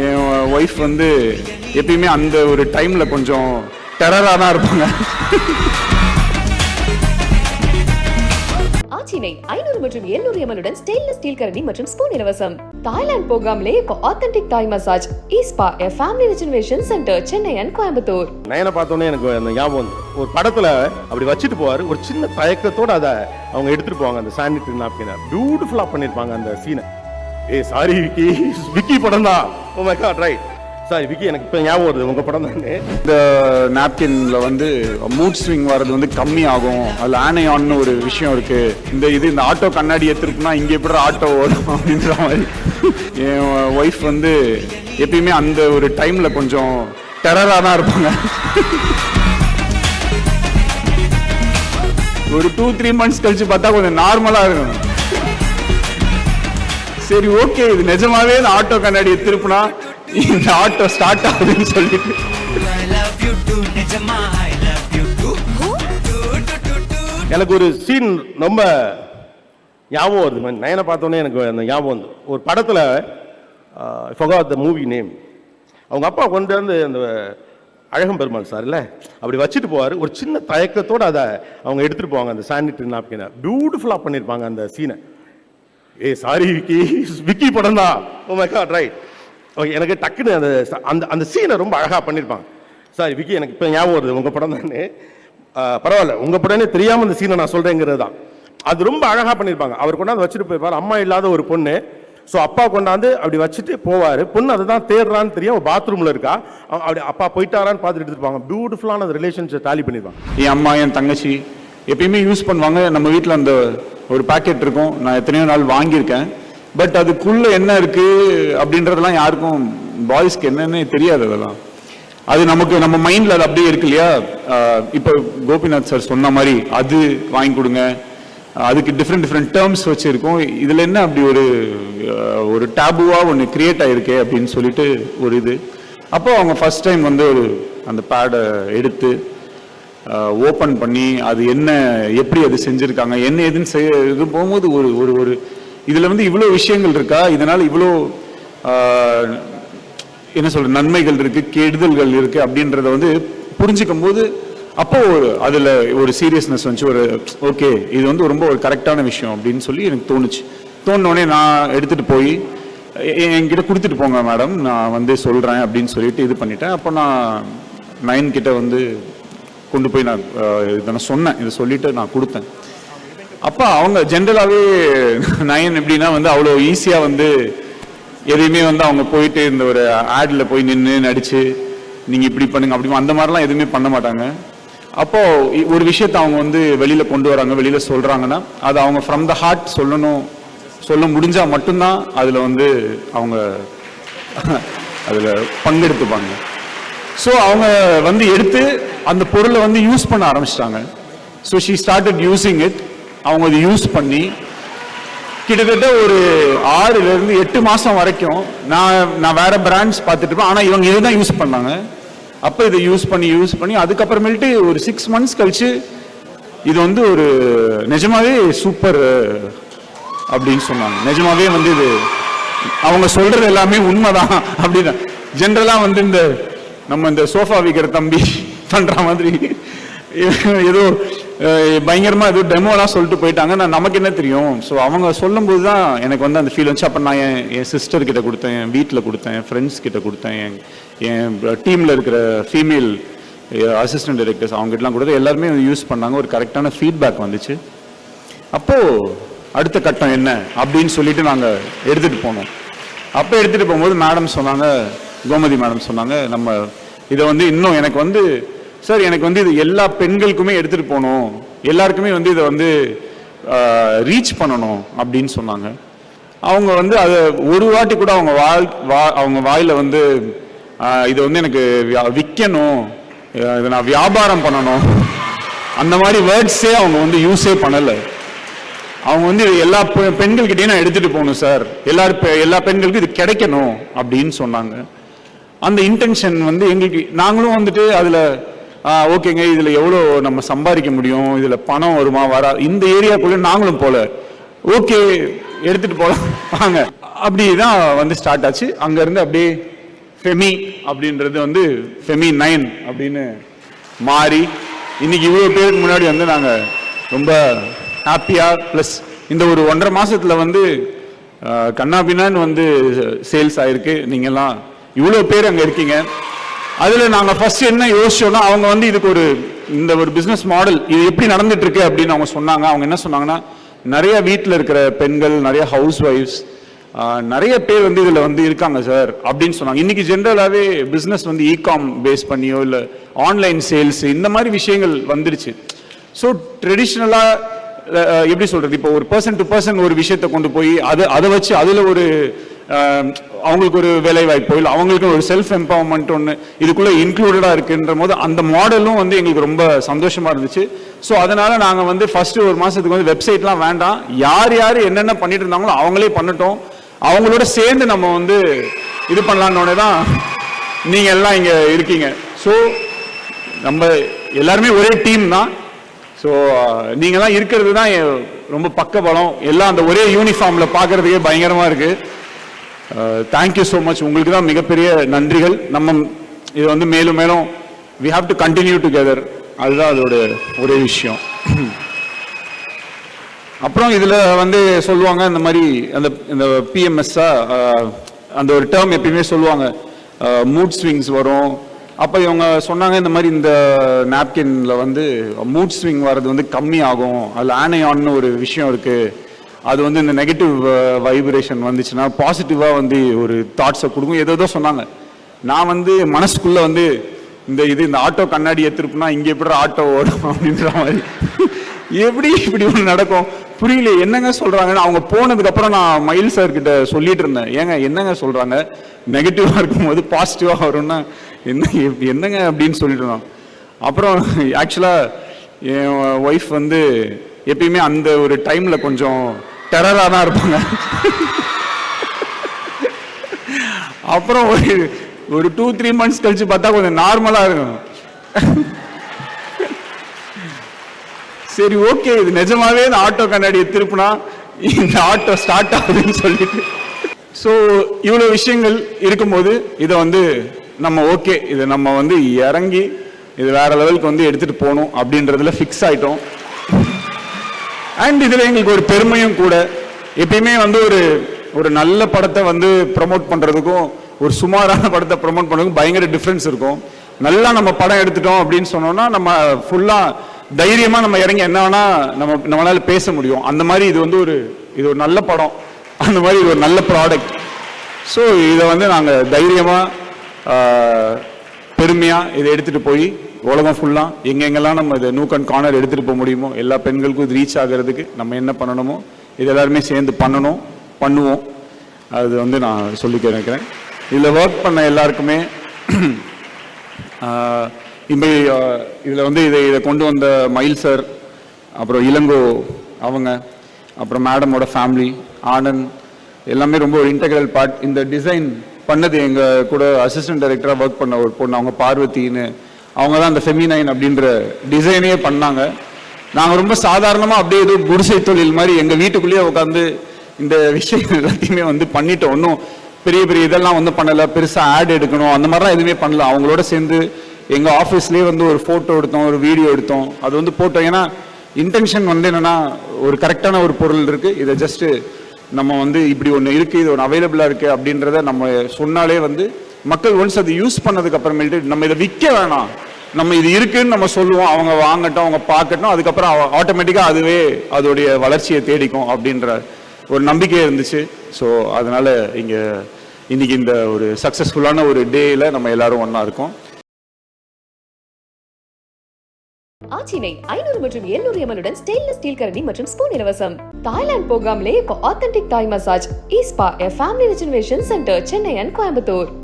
என் wife வந்து எப்பயுமே அந்த ஒரு டைமில் கொஞ்சம் டெரராக தான் இருப்பாங்க. ஆச்சினை 500 மற்றும் 700 ml ஸ்டெயின்லெஸ் ஸ்டீல் கரண்டி மற்றும் ஸ்பூன் இலவசம். தாய்லாந்து போகாமலே இப்போ authentic Thai massage spa a family rejuvenation centre, Chennai and Coimbatore. நயனை பார்த்தோன்னே எனக்கு அந்த ஞாபகம் வந்து ஒரு படத்துல அப்படி வச்சுட்டு போவார், ஒரு சின்ன தயக்கத்தோட அதை அவங்க எடுத்துட்டு போவாங்க. அந்த சானிட்டரி நாப்கினை பியூட்டிஃபுல்லா பண்ணிருப்பாங்க அந்த சீனை. சாரி விக்கி, விக்கி படம் தான். Oh my god, right. Sorry Vicky, எனக்கு இப்போ ஞாபகம் வருது உங்க படம் தான். இந்த நாப்கின்ல வந்து மூட் ஸ்விங் வர்றது வந்து கம்மி ஆகும். அதில் ஆனையான்னு ஒரு விஷயம் இருக்கு. இந்த ஆட்டோ கண்ணாடி எடுத்துருக்குன்னா இங்கே எப்படி ஆட்டோ ஓடும் அப்படின்ற மாதிரி என் ஒய்ஃப் வந்து எப்பயுமே அந்த ஒரு டைம்ல கொஞ்சம் டெரராக தான் இருப்பாங்க. ஒரு 2-3 months கழிச்சு பார்த்தா கொஞ்சம் நார்மலா இருக்கும். சரி ஓகே, இது நிஜமாவே இந்த ஆட்டோ கண்ணாடி திருப்பினா இந்த ஆட்டோ ஸ்டார்ட் ஆகுதுன்னு சொல்லிட்டு எனக்கு ஒரு சீன் ரொம்ப ஞாபகம் வருது. நயனை பார்த்தோன்னே எனக்கு அந்த ஞாபகம் வந்து ஒரு படத்துல forgot the movie name. அவங்க அப்பா கொண்டு வந்து அந்த அழகம் பெருமாள் சார் இல்லை அப்படி வச்சுட்டு போவார், ஒரு சின்ன தயக்கத்தோட அதை அவங்க எடுத்துட்டு போவாங்க. அந்த சானிட்டரி நாப்கினை பியூட்டிஃபுல்லா பண்ணிருப்பாங்க அந்த சீனை. சாரி விக்கி, விக்கி படம் தான். Oh my god, right. Okay, எனக்கு டக்குன்னு அந்த அந்த சீனை ரொம்ப அழகா பண்ணிருப்பாங்க. சாரி விக்கி, எனக்கு இப்போ ஞாபகம் வருது உங்க படம் தானே. பரவாயில்ல, உங்க படம்னே தெரியாம அந்த சீனை நான் சொல்றேங்கிறது தான். அது ரொம்ப அழகா பண்ணிருப்பாங்க. அவர் கொண்டாந்து வச்சுட்டு போயிருப்பார். அம்மா இல்லாத ஒரு பொண்ணு. ஸோ அப்பா கொண்டாந்து அப்படி வச்சுட்டு போவார். பொண்ணு அதை தான் தேடுறான்னு தெரியும். பாத்ரூமில் இருக்கா, அப்படி அப்பா போயிட்டாரான்னு பார்த்துட்டு எடுத்துருப்பாங்க. பியூட்டிஃபுல்லான அந்த ரிலேஷன்ஷிப் டாலி பண்ணிருப்பாங்க. என் அம்மா என் தங்கச்சி எப்பயுமே யூஸ் பண்ணுவாங்க. நம்ம வீட்டில் அந்த ஒரு பேக்கெட் இருக்கும், நான் எத்தனையோ நாள் வாங்கியிருக்கேன். பட் அதுக்குள்ள என்ன இருக்கு அப்படின்றதெல்லாம் யாருக்கும், பாய்ஸ்க்கு என்னன்னு தெரியாது. அதெல்லாம் அது நமக்கு நம்ம மைண்ட்ல அது அப்படியே இருக்கு இல்லையா. இப்போ கோபிநாத் சார் சொன்ன மாதிரி அது வாங்கி கொடுங்க, அதுக்கு டிஃப்ரெண்ட் டேர்ம்ஸ் வச்சிருக்கோம். இதுல என்ன அப்படி ஒரு டேபுவா ஒன்று கிரியேட் ஆயிருக்கு அப்படின்னு சொல்லிட்டு ஒரு இது. அப்போ அவங்க ஃபர்ஸ்ட் டைம் வந்து அந்த பேடை எடுத்து ஓப்பன் பண்ணி அது என்ன, எப்படி அது செஞ்சுருக்காங்க, என்ன எதுன்னு இது போகும்போது ஒரு இதில் வந்து இவ்வளோ விஷயங்கள் இருக்கா, இதனால் இவ்வளோ என்ன சொல்ற நன்மைகள் இருக்கு, கெடுதல்கள் இருக்கு அப்படின்றத வந்து புரிஞ்சுக்கும் போது அப்போ அதில் ஒரு சீரியஸ்னஸ் வந்துச்சு. ஒரு ஓகே, இது வந்து ரொம்ப ஒரு கரெக்டான விஷயம் அப்படின்னு சொல்லி எனக்கு தோணுச்சு. தோணுனோடனே நான் எடுத்துகிட்டு போய் என்கிட்ட கொடுத்துட்டு போங்க மேடம், நான் வந்து சொல்கிறேன் அப்படின்னு சொல்லிட்டு இது பண்ணிட்டேன். அப்போ நான் நயன் கிட்ட வந்து கொண்டு போய் நான் இதை நான் சொன்னேன், இதை சொல்லிட்டு நான் கொடுத்தேன். அப்போ அவங்க ஜென்ரலாகவே நயன் எப்படின்னா வந்து அவ்வளோ ஈஸியாக வந்து எதையுமே வந்து அவங்க போயிட்டு இந்த ஒரு ஆடில் போய் நின்று நடிச்சு நீங்கள் இப்படி பண்ணுங்க அப்படி அந்த மாதிரிலாம் எதுவுமே பண்ண மாட்டாங்க. அப்போது ஒரு விஷயத்தை அவங்க வந்து வெளியில் கொண்டு வராங்க, வெளியில் சொல்கிறாங்கன்னா அது அவங்க ஃப்ரம் த ஹார்ட் சொல்ல முடிஞ்சால் மட்டும்தான் அதில் வந்து அவங்க அதில் பங்கெடுத்துப்பாங்க. ஸோ அவங்க வந்து எடுத்து அந்த பொருளை வந்து யூஸ் பண்ண ஆரம்பிச்சிட்டாங்க. So she started using it. அவங்க அதை யூஸ் பண்ணி கிட்டத்தட்ட ஒரு 6-8 மாதம் வரைக்கும் நான் வேற பிராண்ட்ஸ் பார்த்துட்டு இருப்பேன், ஆனால் இவங்க இதுதான் யூஸ் பண்ணாங்க. அப்போ இதை யூஸ் பண்ணி அதுக்கப்புறமேட்டு ஒரு 6 months கழிச்சு இது வந்து ஒரு நிஜமாவே சூப்பர் அப்படின்னு சொன்னாங்க. நிஜமாவே வந்து இது அவங்க சொல்றது எல்லாமே உண்மைதான் அப்படின்னு. ஜென்ரலா வந்து நம்ம இந்த சோஃபா விற்கிற தம்பி பண்ற மாதிரி ஏதோ பயங்கரமா ஏதோ டெமோலாம் சொல்லிட்டு போயிட்டாங்க. நமக்கு என்ன தெரியும். ஸோ அவங்க சொல்லும் போது தான் எனக்கு வந்து அந்த ஃபீல் வந்துச்சு. அப்போ நான் என் சிஸ்டர் கிட்ட கொடுத்தேன், என் வீட்டில் கொடுத்தேன், என் ஃப்ரெண்ட்ஸ் கிட்ட கொடுத்தேன், என் டீமில் இருக்கிற ஃபீமேல் அசிஸ்டன்ட் டைரக்டர்ஸ் அவங்ககிட்டலாம் கொடுத்து எல்லாருமே யூஸ் பண்ணாங்க. ஒரு கரெக்டான ஃபீட்பேக் வந்துச்சு. அப்போது அடுத்த கட்டம் என்ன அப்படின்னு சொல்லிட்டு நாங்கள் எடுத்துகிட்டு போனோம். அப்போ எடுத்துகிட்டு போகும்போது மேடம் சொன்னாங்க, கோமதி மேடம் சொன்னாங்க, நம்ம இதை வந்து இன்னும் எனக்கு வந்து சார் எனக்கு வந்து இது எல்லா பெண்களுக்குமே எடுத்துகிட்டு போகணும், எல்லாருக்குமே வந்து இதை வந்து ரீச் பண்ணணும் அப்படின்னு சொன்னாங்க. அவங்க வந்து அதை ஒரு வாட்டி கூட அவங்க வாயில் வந்து இதை வந்து எனக்கு விற்கணும், இதை நான் வியாபாரம் பண்ணணும் அந்த மாதிரி வேர்ட்ஸே அவங்க வந்து யூஸே பண்ணலை. அவங்க வந்து எல்லா பெண்கள்கிட்டையும் நான் எடுத்துகிட்டு போகணும் சார், எல்லா பெண்களுக்கும் இது கிடைக்கணும் அப்படின்னு சொன்னாங்க. அந்த இன்டென்ஷன் வந்து எங்களுக்கு, நாங்களும் வந்துட்டு அதில் ஓகேங்க இதில் எவ்வளோ நம்ம சம்பாதிக்க முடியும், இதில் பணம் வருமா வரா, இந்த ஏரியாக்குள்ளே நாங்களும் போல ஓகே எடுத்துகிட்டு போகலாம் வாங்க அப்படி தான் வந்து ஸ்டார்ட் ஆச்சு. அங்கேருந்து அப்படியே ஃபெமி அப்படின்றது வந்து ஃபெமி 9 அப்படின்னு மாறி இன்னைக்கு இவ்வளோ பேருக்கு முன்னாடி வந்து நாங்கள் ரொம்ப ஹாப்பியாக ப்ளஸ் இந்த ஒரு 1.5 மாசத்துல வந்து கண்ணாபின்னான்னு வந்து சேல்ஸ் ஆயிருக்கு. நீங்கள்லாம் இவ்வளோ பேர் அங்கே இருக்கீங்க. அதில் நாங்கள் ஃபர்ஸ்ட் என்ன யோசிச்சோன்னா அவங்க வந்து இதுக்கு இந்த ஒரு பிஸ்னஸ் மாடல் இது எப்படி நடந்துட்டு இருக்கு அப்படின்னு அவங்க சொன்னாங்க. அவங்க என்ன சொன்னாங்கன்னா, நிறைய வீட்டில் இருக்கிற பெண்கள், நிறைய ஹவுஸ் ஒய்ஃப்ஸ், நிறைய பேர் வந்து இதில் வந்து இருக்காங்க சார் அப்படின்னு சொன்னாங்க. இன்னைக்கு ஜென்ரலாகவே பிஸ்னஸ் வந்து இகாம் பேஸ் பண்ணியோ இல்லை ஆன்லைன் சேல்ஸ் இந்த மாதிரி விஷயங்கள் வந்துருச்சு. ஸோ ட்ரெடிஷ்னலாக எப்படி சொல்றது, இப்போ ஒரு பர்சன் டு பர்சன் ஒரு விஷயத்தை கொண்டு போய் அதை வச்சு அதில் ஒரு அவங்களுக்கு ஒரு வேலை வாய்ப்போ இல்லை அவங்களுக்கு ஒரு செல்ஃப் எம்பவர்மெண்ட் ஒன்று இதுக்குள்ளே இன்க்ளூடடாக இருக்குன்ற போது அந்த மாடலும் வந்து எங்களுக்கு ரொம்ப சந்தோஷமா இருந்துச்சு. ஸோ அதனால நாங்கள் வந்து ஃபர்ஸ்ட் 1 மாசத்துக்கு வந்து வெப்சைட்லாம் வேண்டாம், யார் யார் என்னென்ன பண்ணிட்டு இருந்தாங்களோ அவங்களே பண்ணட்டும், அவங்களோட சேர்ந்து நம்ம வந்து இது பண்ணலான்னு தான் நீங்க எல்லாம் இங்க இருக்கீங்க. ஸோ நம்ம எல்லாருமே ஒரே டீம் தான். ஸோ நீங்கள்லாம் இருக்கிறது தான் ரொம்ப பக்கபலம். எல்லாம் அந்த ஒரே யூனிஃபார்ம்ல பார்க்கறதுக்கே பயங்கரமா இருக்கு. Thank you so much. உங்களுக்கு தான் மிகப்பெரிய நன்றிகள். நம்ம இது வந்து மேலும் மேலும் we have to continue together. அதுதான் அதோட ஒரே விஷயம். அப்புறம் இதில் வந்து சொல்லுவாங்க இந்த மாதிரி இந்த பிஎம்எஸ்ஸா அந்த ஒரு டேர்ம் எப்பயுமே சொல்லுவாங்க, மூட் ஸ்விங்ஸ் வரும். அப்போ இவங்க சொன்னாங்க இந்த மாதிரி இந்த நாப்கின்ல வந்து மூட் ஸ்விங் வர்றது வந்து கம்மி ஆகும், அதில் ஆனையான்னு ஒரு விஷயம் இருக்கு, அது வந்து இந்த நெகட்டிவ் வைப்ரேஷன் வந்துச்சுன்னா பாசிட்டிவாக வந்து ஒரு தாட்ஸை கொடுக்கும், ஏதோ சொன்னாங்க. நான் வந்து மனசுக்குள்ளே வந்து இந்த ஆட்டோ கண்ணாடி எடுத்துருப்புனா இங்கே எப்படி ஆட்டோ ஓடும் அப்படின்ற மாதிரி எப்படி இப்படி ஒன்று நடக்கும் புரியல, என்னங்க சொல்கிறாங்கன்னு. அவங்க போனதுக்கப்புறம் நான் மயில் சார் கிட்ட சொல்லிட்டு இருந்தேன், ஏங்க என்னங்க சொல்கிறாங்க, நெகட்டிவாக இருக்கும்போது பாசிட்டிவாக வரும்னா என்னங்க அப்படின்னு சொல்லிட்டு இருந்தோம். அப்புறம் ஆக்சுவலாக என் ஒய்ஃப் வந்து எப்பயுமே அந்த ஒரு டைமில் கொஞ்சம் டெரராக தான் இருப்பாங்க. அப்புறம் ஒரு 2-3 months கழிச்சு பார்த்தா கொஞ்சம் நார்மலாக இருக்கும். சரி ஓகே, இது நிஜமாவே இந்த ஆட்டோ கண்ணாடியை திருப்பினா இந்த ஆட்டோ ஸ்டார்ட் ஆகுதுன்னு சொல்லிட்டு. ஸோ இவ்வளோ விஷயங்கள் இருக்கும்போது இதை வந்து நம்ம ஓகே, இதை நம்ம வந்து இறங்கி இது வேற லெவலுக்கு வந்து எடுத்துட்டு போகணும் அப்படின்றதுல ஃபிக்ஸ் ஆயிட்டோம். அண்ட் இதில் எங்களுக்கு ஒரு பெருமையும் கூட. எப்பயுமே வந்து ஒரு நல்ல படத்தை வந்து ப்ரமோட் பண்ணுறதுக்கும் ஒரு சுமாரான படத்தை ப்ரமோட் பண்ணுறதுக்கும் பயங்கர டிஃப்ரென்ஸ் இருக்கும். நல்லா நம்ம படம் எடுத்துட்டோம் அப்படின்னு சொன்னோம்னா நம்ம ஃபுல்லாக தைரியமாக நம்ம இறங்கி என்ன வேணா நம்மளால பேச முடியும். அந்த மாதிரி இது வந்து இது ஒரு நல்ல படம், அந்த மாதிரி இது ஒரு நல்ல ப்ராடக்ட். ஸோ இதை வந்து நாங்கள் தைரியமாக பெருமையாக இதை எடுத்துகிட்டு போய் உலகம் ஃபுல்லாக எங்கெங்கெல்லாம் நம்ம இதை நூக் அண்ட் கார்னர் எடுத்துகிட்டு போக முடியுமோ எல்லா பெண்களுக்கும் இது ரீச் ஆகிறதுக்கு நம்ம என்ன பண்ணணுமோ இது எல்லாருமே சேர்ந்து பண்ணுவோம். அது வந்து நான் சொல்லிக்க நினைக்கிறேன். இதில் ஒர்க் பண்ண எல்லாருக்குமே இதில் வந்து இதை கொண்டு வந்த மயில் சார், அப்புறம் இளங்கோ அவங்க, அப்புறம் மேடமோட ஃபேமிலி, ஆனந்த், எல்லாமே ரொம்ப ஒரு இன்டெக்ரல் பார்ட். இந்த டிசைன் பண்ணது எங்கள் கூட அசிஸ்டன்ட் டைரக்டராக ஒர்க் பண்ண ஒரு பொண்ணு, அவங்க பார்வதின்னு, அவங்க தான் அந்த ஃபெமினைன் அப்படின்ற டிசைனே பண்ணாங்க. நாங்கள் ரொம்ப சாதாரணமாக அப்படியே ஏதோ குடிசை தொழில் மாதிரி எங்கள் வீட்டுக்குள்ளேயே உட்காந்து இந்த விஷயம் எல்லாத்தையுமே வந்து பண்ணிட்டோம். ஒன்றும் பெரிய பெரிய இதெல்லாம் வந்து பண்ணலை, பெருசாக ஆட் எடுக்கணும் அந்த மாதிரிலாம் எதுவுமே பண்ணல. அவங்களோட சேர்ந்து எங்கள் ஆஃபீஸ்லேயே வந்து ஒரு ஃபோட்டோ எடுத்தோம், ஒரு வீடியோ எடுத்தோம், அது வந்து போட்டோம். ஏன்னா இன்டென்ஷன் வந்து என்னென்னா ஒரு கரெக்டான ஒரு பொருள் இருக்குது, இதை ஜஸ்ட்டு நம்ம வந்து இப்படி ஒன்று இருக்குது, இது ஒன்று அவைலபிளாக இருக்குது அப்படின்றத நம்ம சொன்னாலே வந்து மக்கள் ஒன்ஸ் அதை யூஸ் பண்ணதுக்கு அப்புறமேட்டு நம்ம இதை விற்க வேணாம், நம்ம இது இருக்குன்னு நம்ம சொல்லுவோம், அவங்க வாங்கட்டும், அவங்க பார்க்கட்டும், அதுக்கப்புறம் ஆட்டோமேட்டிக்காக அதுவே அதோடைய வளர்ச்சியை தேடிக்கும் அப்படின்ற ஒரு நம்பிக்கை இருந்துச்சு. ஸோ அதனால இன்னைக்கு இந்த ஒரு சக்ஸஸ்ஃபுல்லான ஒரு டேயில் நம்ம எல்லாரும் ஒன்றா இருக்கோம். ஆச்சினை 500 மற்றும் 700 ml ஸ்டெயின்லெஸ் ஸ்டீல் கரண்டி மற்றும் ஸ்பூன் இலவசம். தாய்லாந்து போகாமலே இப்போ authentic Thai massage spa, a family rejuvenation center, Chennai and Coimbatore.